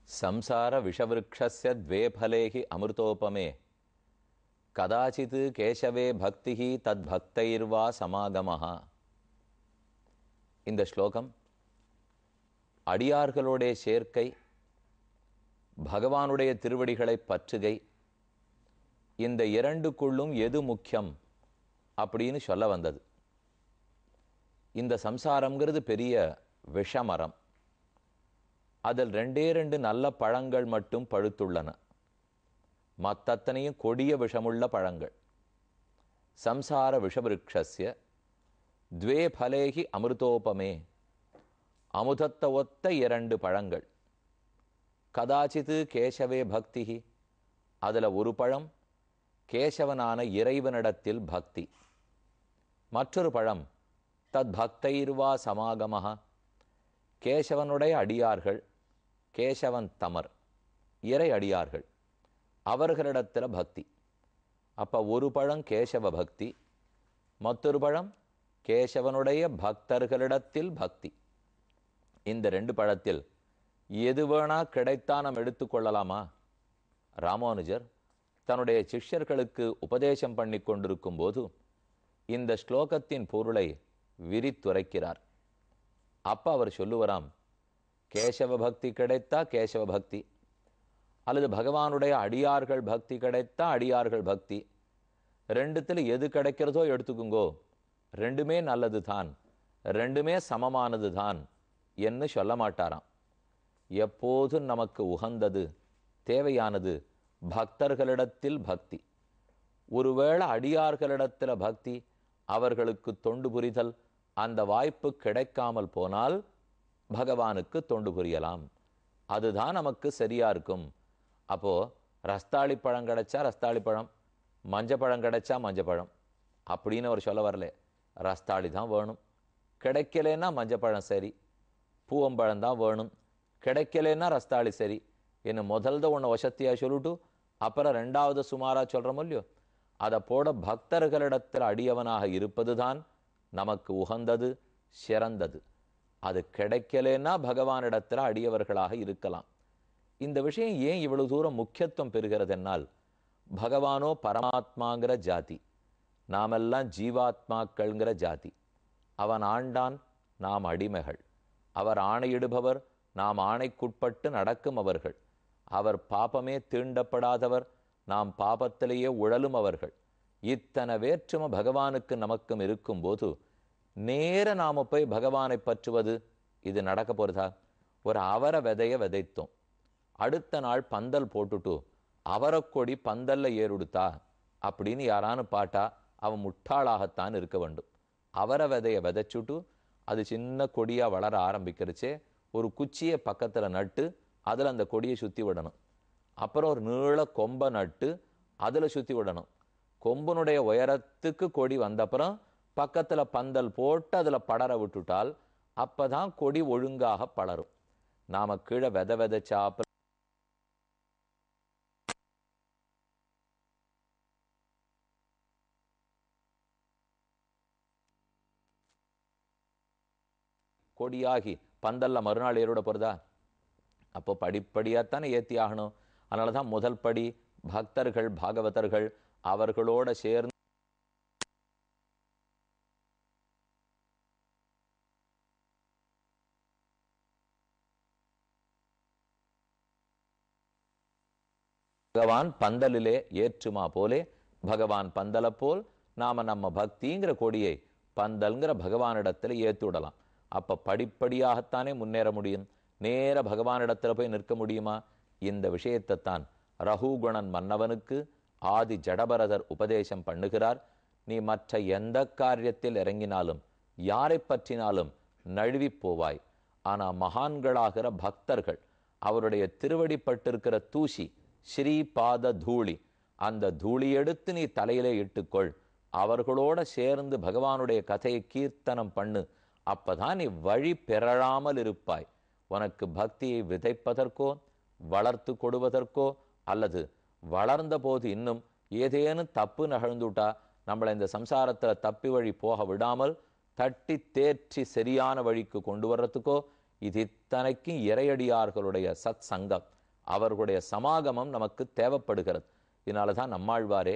संसार विषवृक्षस्य द्वे फलेहि अमृतोपमे कदाचित् केशवे भक्तिः तद्भक्तैर्वा समागमः. இந்த ஸ்லோகம் அடியார்களுடைய சேர்க்கை, பகவானுடைய திருவடிகளை பற்றுகை, இந்த இரண்டுக்குள்ளும் எது முக்கியம் அப்படின்னு சொல்ல வந்தது. இந்த சம்சாரம்ங்கிறது பெரிய விஷமரம். அதில் ரெண்டு நல்ல பழங்கள் மட்டும் பழுத்துள்ளன. மத்தனையும் கொடிய விஷமுள்ள பழங்கள். சம்சார விஷவிருக்ஷஸ்ய द्वे फलेहि अमृतोपमे, அமுதத்தை ஒத்த இரண்டு பழங்கள். கதாச்சித்து கேசவே பக்திஹி, அதில் ஒரு பழம் கேசவனான இறைவனிடத்தில் பக்தி. மற்றொரு பழம் தத் பக்தைர்வா சமாகமஹ, கேசவனுடைய அடியார்கள், கேசவன் தமர் இறை அடியார்கள், அவர்களிடத்தில் பக்தி. அப்போ ஒரு பழம் கேசவ பக்தி, மற்றொரு பழம் கேசவனுடைய பக்தர்களிடத்தில் பக்தி. இந்த ரெண்டு பழத்தில் எது வேணா கிடைத்தா நாம் எடுத்துக்கொள்ளலாமா? ராமானுஜர் தன்னுடைய சிஷ்யர்களுக்கு உபதேசம் பண்ணி கொண்டிருக்கும் போது இந்த ஸ்லோகத்தின் பொருளை விரித்துரைக்கிறார். அப்போ அவர் சொல்லுவராம், கேசவ பக்தி கிடைத்தா கேசவ பக்தி, அல்லது பகவானுடைய அடியார்கள் பக்தி கிடைத்தா அடியார்கள் பக்தி. ரெண்டுத்தில் எது கிடைக்கிறதோ எடுத்துக்குங்கோ, ரெண்டுமே நல்லது தான், ரெண்டுமே சமமானது தான் என்று சொல்ல மாட்டாராம். எப்போதும் நமக்கு உகந்தது, தேவையானது பக்தர்களிடத்தில் பக்தி. ஒருவேளை அடியார்களிடத்தில் பக்தி, அவர்களுக்கு தொண்டு புரிதல், அந்த வாய்ப்பு கிடைக்காமல் போனால் பகவானுக்கு தொண்டு புரியலாம். அதுதான் நமக்கு சரியா இருக்கும். அப்போ ரஸ்தாளி பழம் கிடைச்சா ரஸ்தாளி பழம், மஞ்சப்பழம் கிடைச்சா மஞ்சப்பழம் அப்படின்னு அவர் சொல்ல வரல. ரஸ்தாளி தான் வேணும், கிடைக்கலன்னா மஞ்சப்பழம் சரி. பூவம்பழம் தான் வேணும், கிடைக்கலன்னா ரஸ்தாளி சரி. என்ன முதல்த ஒன்று வசத்தியாக சொல்லிட்டு அப்புறம் ரெண்டாவது சுமாராக சொல்கிறோம் இல்லையோ, அதை போட பக்தர்களிடத்தில் அடியவனாக இருப்பது தான் நமக்கு உகந்தது, சிறந்தது. அது கிடைக்கலன்னா பகவானிடத்தில் அடியவர்களாக இருக்கலாம். இந்த விஷயம் ஏன் இவ்வளவு தூரம் முக்கியத்துவம் பெறுகிறது என்னால், பகவானோ பரமாத்மாங்கிற ஜாதி, நாமெல்லாம் ஜீவாத்மாக்கள்ங்கிற ஜாதி. அவன் ஆண்டான், நாம் அடிமைகள். அவர் ஆணையிடுபவர், நாம் ஆணைக்குட்பட்டு நடக்கும் அவர்கள். அவர் பாபமே தீண்டப்படாதவர், நாம் பாபத்திலேயே உழலும் அவர்கள். இத்தனை வேற்றுமை பகவானுக்கு நமக்கும் இருக்கும்போது நேர நாம போய் பகவானை பற்றுவது இது நடக்க போறதா? ஒரு அவர விதைய விதைத்தோம், அடுத்த நாள் பந்தல் போட்டுட்டு அவரக்கொடி பந்தல்ல ஏறுடுத்தா அப்படின்னு யாரானு பாட்டா அவன் முட்டாளாகத்தான் இருக்க வேண்டும். அவர விதைய விதைச்சுட்டு அது சின்ன கொடியா வளர ஆரம்பிக்கிறச்சே ஒரு குச்சியை பக்கத்துல நட்டு அதுல அந்த கொடியை சுத்தி விடணும். அப்புறம் ஒரு நீள கொம்பை நட்டு அதுல சுத்தி விடணும். கொம்பனுடைய உயரத்துக்கு கொடி வந்தப்புறம் பக்கத்துல பந்தல் போட்டு அதுல படர விட்டுட்டால் அப்பதான் கொடி ஒழுங்காக படரும். நாம கீழே விதை விதைச்சாப்ப கொடியாகி பந்தல்ல மறுநாள் ஏறிட போறதா? அப்போ படிப்படியாத்தானே ஏத்தி ஆகணும். அதனாலதான் முதல் படி பக்தர்கள், பாகவதர்கள் அவர்களோட சேர்ந்து பகவான் பந்தலிலே ஏற்றுமா போலே பகவான் பந்தல போல் நாம நம்ம பக்திங்கிற கொடியை பந்தல்ங்கிற பகவானிடத்துல ஏத்து விடலாம். அப்ப படிப்படியாகத்தானே முன்னேற முடியும். நேர பகவானிடத்துல போய் நிற்க முடியுமா? இந்த விஷயத்தை தான் ரகுகுணன் மன்னவனுக்கு ஆதி ஜடபரதர் உபதேசம் பண்ணுகிறார். நீ மற்ற எந்த காரியத்தில் இறங்கினாலும் யாரை பற்றினாலும் நழுவி போவாய். ஆனா மகான்களாகிற பக்தர்கள் அவருடைய திருவடிப்பட்டிருக்கிற தூசி, ஸ்ரீ பாத தூளி, அந்த தூளி எடுத்து நீ தலையிலே இட்டுக்கொள். அவர்களோட சேர்ந்து பகவானுடைய கதையை கீர்த்தனம் பண்ணு. அப்பதான் நீ வழி பெறலாமல் இருப்பாய். உனக்கு பக்தியை விதைப்பதற்கோ வளர்த்து கொடுவதற்கோ அல்லது வளர்ந்த போது இன்னும் ஏதேனும் தப்பு நகழ்ந்துட்டா நம்மளை இந்த சம்சாரத்தில் தப்பி வழி போக விடாமல் தட்டி தேற்றி சரியான வழிக்கு கொண்டு வர்றதுக்கோ இது இத்தனைக்கும் இறையடியார்களுடைய சத் சங்கம், அவர்களுடைய சமாகமம் நமக்கு தேவைப்படுகிறது. இதனால தான் நம்மாழ்வாரே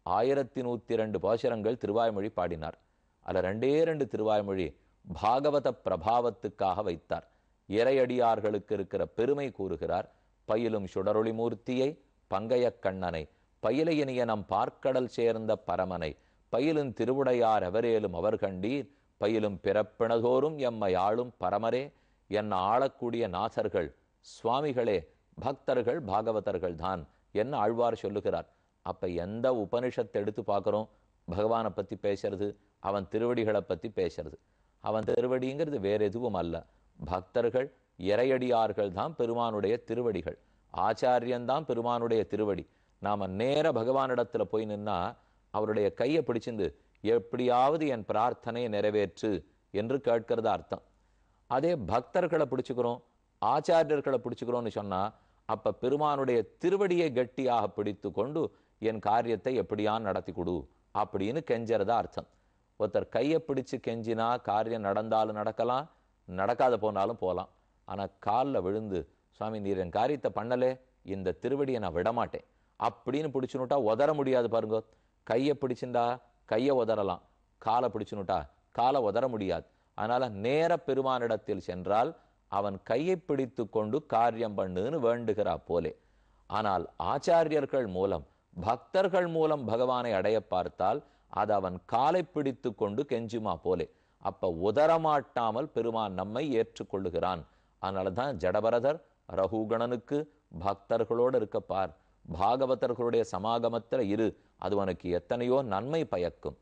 1102 பாசுரங்கள் திருவாய்மொழி பாடினார். அதில் 2 திருவாய்மொழி பாகவத பிரபாவத்துக்காக வைத்தார். இறையடியார்களுக்கு இருக்கிற பெருமை கூறுகிறார். பயிலும் சுடரொளி மூர்த்தியை பங்கைய கண்ணனை, பயிலையினிய நம் பார்க்கடல் சேர்ந்த பரமனை, பயிலும் திருவுடையார் எவரேலும் அவர் கண்டீர், பயிலும் பிறப்பினதோறும் எம்மை ஆளும் பரமரே, என்ன ஆளக்கூடிய நாதர்கள் சுவாமிகளே பக்தர்கள் பாகவதர்கள் தான் என்ன ஆழ்வார் சொல்லுகிறார். அப்ப எந்த உபனிஷத்தை எடுத்து பார்க்குறோம், பகவானை பற்றி பேசுறது, அவன் திருவடிகளை பற்றி பேசுறது. அவன் திருவடிங்கிறது வேற எதுவும் அல்ல, பக்தர்கள் இறையடியார்கள் தான் பெருமானுடைய திருவடிகள், ஆச்சாரியன்தான் பெருமானுடைய திருவடி. நாம நேர பகவானிடத்துல போய் நின்னா அவருடைய கையை பிடிச்சிருந்து எப்படியாவது என் பிரார்த்தனையை நிறைவேற்று என்று கேட்கிறதா அர்த்தம். அதே பக்தர்களை பிடிச்சுக்கிறோம், ஆச்சாரியர்களை பிடிச்சுக்கிறோம்னு சொன்னா அப்ப பெருமானுடைய திருவடியை கட்டியாக பிடித்து கொண்டு என் காரியத்தை எப்படியான் நடத்தி கொடு அப்படின்னு கெஞ்சறதா அர்த்தம். ஒருத்தர் கையை பிடிச்சு கெஞ்சினா காரியம் நடந்தாலும் நடக்கலாம், நடக்காத போனாலும் போகலாம். ஆனால் காலில் விழுந்து சுவாமி நீர் என் காரியத்தை பண்ணலே, இந்த திருவடியை நான் விடமாட்டேன் அப்படின்னு பிடிச்சுனுட்டா உதற முடியாது பாருங்க. கையை பிடிச்சிருந்தா கையை உதறலாம், காலை பிடிச்சுனுட்டா காலை உதற முடியாது. அதனால நேர பெருமானிடத்தில் சென்றால் அவன் கையை பிடித்து கொண்டு காரியம் பண்ணுன்னு வேண்டுகிறா போலே. ஆனால் ஆச்சாரியர்கள் மூலம் பக்தர்கள் மூலம் பகவானை அடைய பார்த்தால் அது அவன் காலை பிடித்து கொண்டு கெஞ்சுமா போலே. அப்ப உதரமாட்டாமல் பெருமான் நம்மை ஏற்றுக்கொள்ளுகிறான். அதனால தான் ஜடபரதர் ரகுகணனுக்கு பக்தர்களோடு இருக்கப்பார், பாகவதர்களுடைய சமாகமத்தில் இரு, அது உனக்கு எத்தனையோ நன்மை பயக்கும்.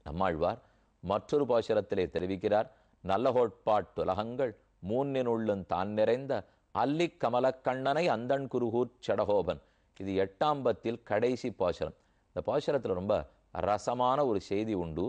நம்மாழ்வார் மற்றொரு பாசுரத்திலே தெரிவிக்கிறார், நல்ல கோட்பாட்டுலகங்கள் மூன்னினுள்ளும் தான் நிறைந்த அல்லி கமலக்கண்ணனை அந்தன் குருகூர் சடகோபன். இது 8ஆம் பத்தில் கடைசி பாசுரம். இந்த பாசுரத்தில் ரொம்ப ரசமான ஒரு செய்தி உண்டு.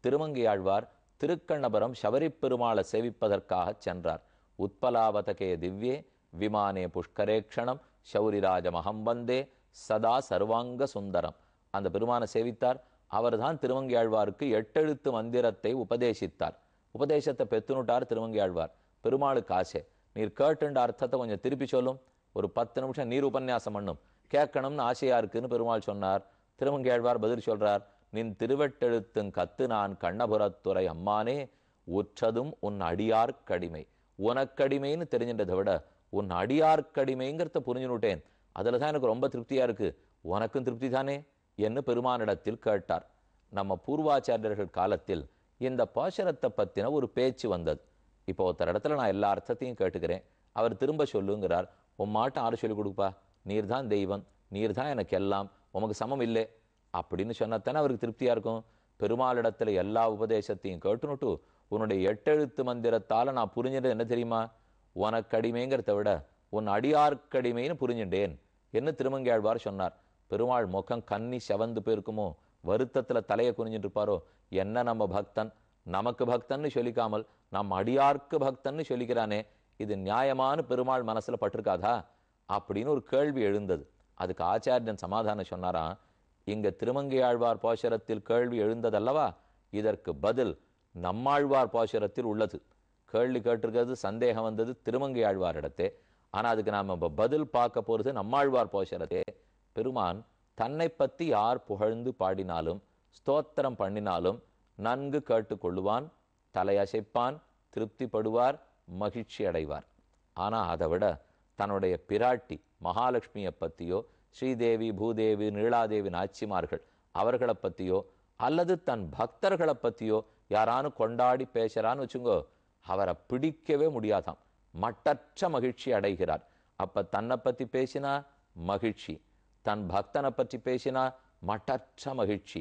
திருமங்கையாழ்வார் திருக்கண்ணபுரம் சபரி பெருமாளை சேவிப்பதற்காக சென்றார். உத்பலாவதகே திவ்யே விமானே புஷ்கரேக்ஷணம் சௌரிராஜ மகம்பந்தே சதா சர்வாங்க சுந்தரம். அந்த பெருமானை சேவித்தார். அவர்தான் திருமங்கையாழ்வாருக்கு 8 எழுத்து மந்திரத்தை உபதேசித்தார். உபதேசத்தை பெத்துனுட்டார் திருமங்கையாழ்வார். பெருமாளுக்கு ஆசை, நீர் கேட்டுண்ட அர்த்தத்தை கொஞ்சம் திருப்பி சொல்லும், ஒரு 10 நிமிஷம் நீர் உபன்யாசம் பண்ணும், கேட்கணும்னு ஆசையா இருக்குன்னு பெருமாள் சொன்னார். திருமங்கையாழ்வார் பதில் சொல்றார், நின் திருவெட்டெழுத்தும் கத்து நான் கண்ணபுரத்துறை அம்மானே, உற்றதும் உன் அடியார்க்கடிமை. உனக்கடிமைன்னு தெரிஞ்சின்றதை விட உன் அடியார்க்கடிமைங்கிறத புரிஞ்சுனுட்டேன், அதுல தான் எனக்கு ரொம்ப திருப்தியா இருக்கு, உனக்கும் திருப்தி தானே என்று பெருமானிடத்தில் கேட்டார். நம்ம பூர்வாச்சாரியர்கள் காலத்தில் இந்த பாசுரத்தை பத்தின ஒரு பேச்சு வந்தது. இப்போ ஒருத்தர் இடத்துல நான் எல்லா அர்த்தத்தையும் கேட்டுக்கிறேன், அவர் திரும்ப சொல்லுங்கிறார், உன் மாட்டம் ஆறு சொல்லிக் கொடுப்பா, நீர் தான் தெய்வம், நீர் தான் எனக்கு எல்லாம், உமக்கு சமம் இல்லை அப்படின்னு சொன்னத்தானே அவருக்கு திருப்தியா இருக்கும். பெருமாளிடத்துல எல்லா உபதேசத்தையும் கேட்டுனுட்டு உன்னுடைய 8 எழுத்து மந்திரத்தால நான் புரிஞ்சது என்ன தெரியுமா, உனக்கடிமைங்கிறத விட உன் அடியார்க்கடிமைன்னு புரிஞ்சுட்டேன் என்று திருமங்கையாழ்வார் சொன்னார். பெருமாள் முகம் கன்னி செவந்து போயிருக்குமோ, வருத்தத்துல தலையை குறிஞ்சிட்டு இருப்பாரோ, என்ன நம்ம பக்தன் நமக்கு பக்தன்னு சொல்லிக்காமல் நம் அடியார்க்கு பக்தன்னு சொல்லிக்கிறானே, இது நியாயமான பெருமாள் மனசுல பட்டிருக்காதா அப்படின்னு ஒரு கேள்வி எழுந்தது. அதுக்கு ஆச்சாரியன் சமாதானம் சொன்னாராம், இங்க திருமங்கையாழ்வார் பாசுரத்தில் கேள்வி எழுந்ததல்லவா, இதற்கு பதில் நம்மாழ்வார் பாசுரத்தில் உள்ளது. கேள்வி கேட்டிருக்கிறது, சந்தேகம் வந்தது திருமங்கையாழ்வாரிடத்தே, ஆனா அதுக்கு நாம பதில் பார்க்க போறது நம்மாழ்வார் பாசுரத்தே. பெருமான் தன்னை பற்றி யார் புகழ்ந்து பாடினாலும் ஸ்தோத்திரம் பண்ணினாலும் நன்கு கேட்டுக்கொள்ளுவான், தலையசைப்பான், திருப்திப்படுவார், மகிழ்ச்சி அடைவார். ஆனா அதை விட தன்னுடைய பிராட்டி மகாலட்சுமியை பற்றியோ, ஸ்ரீதேவி பூதேவி நீலாதேவி நாச்சிமார்கள் அவர்களை பற்றியோ அல்லது தன் பக்தர்களை பற்றியோ யாரானு கொண்டாடி பேசுறான்னு வச்சுங்கோ, அவரை பிடிக்கவே முடியாதாம், மட்டற்ற மகிழ்ச்சி அடைகிறார். அப்ப தன்னை பற்றி பேசினா மகிழ்ச்சி, தன் பக்தனை பற்றி பேசினா மட்டற்ற மகிழ்ச்சி.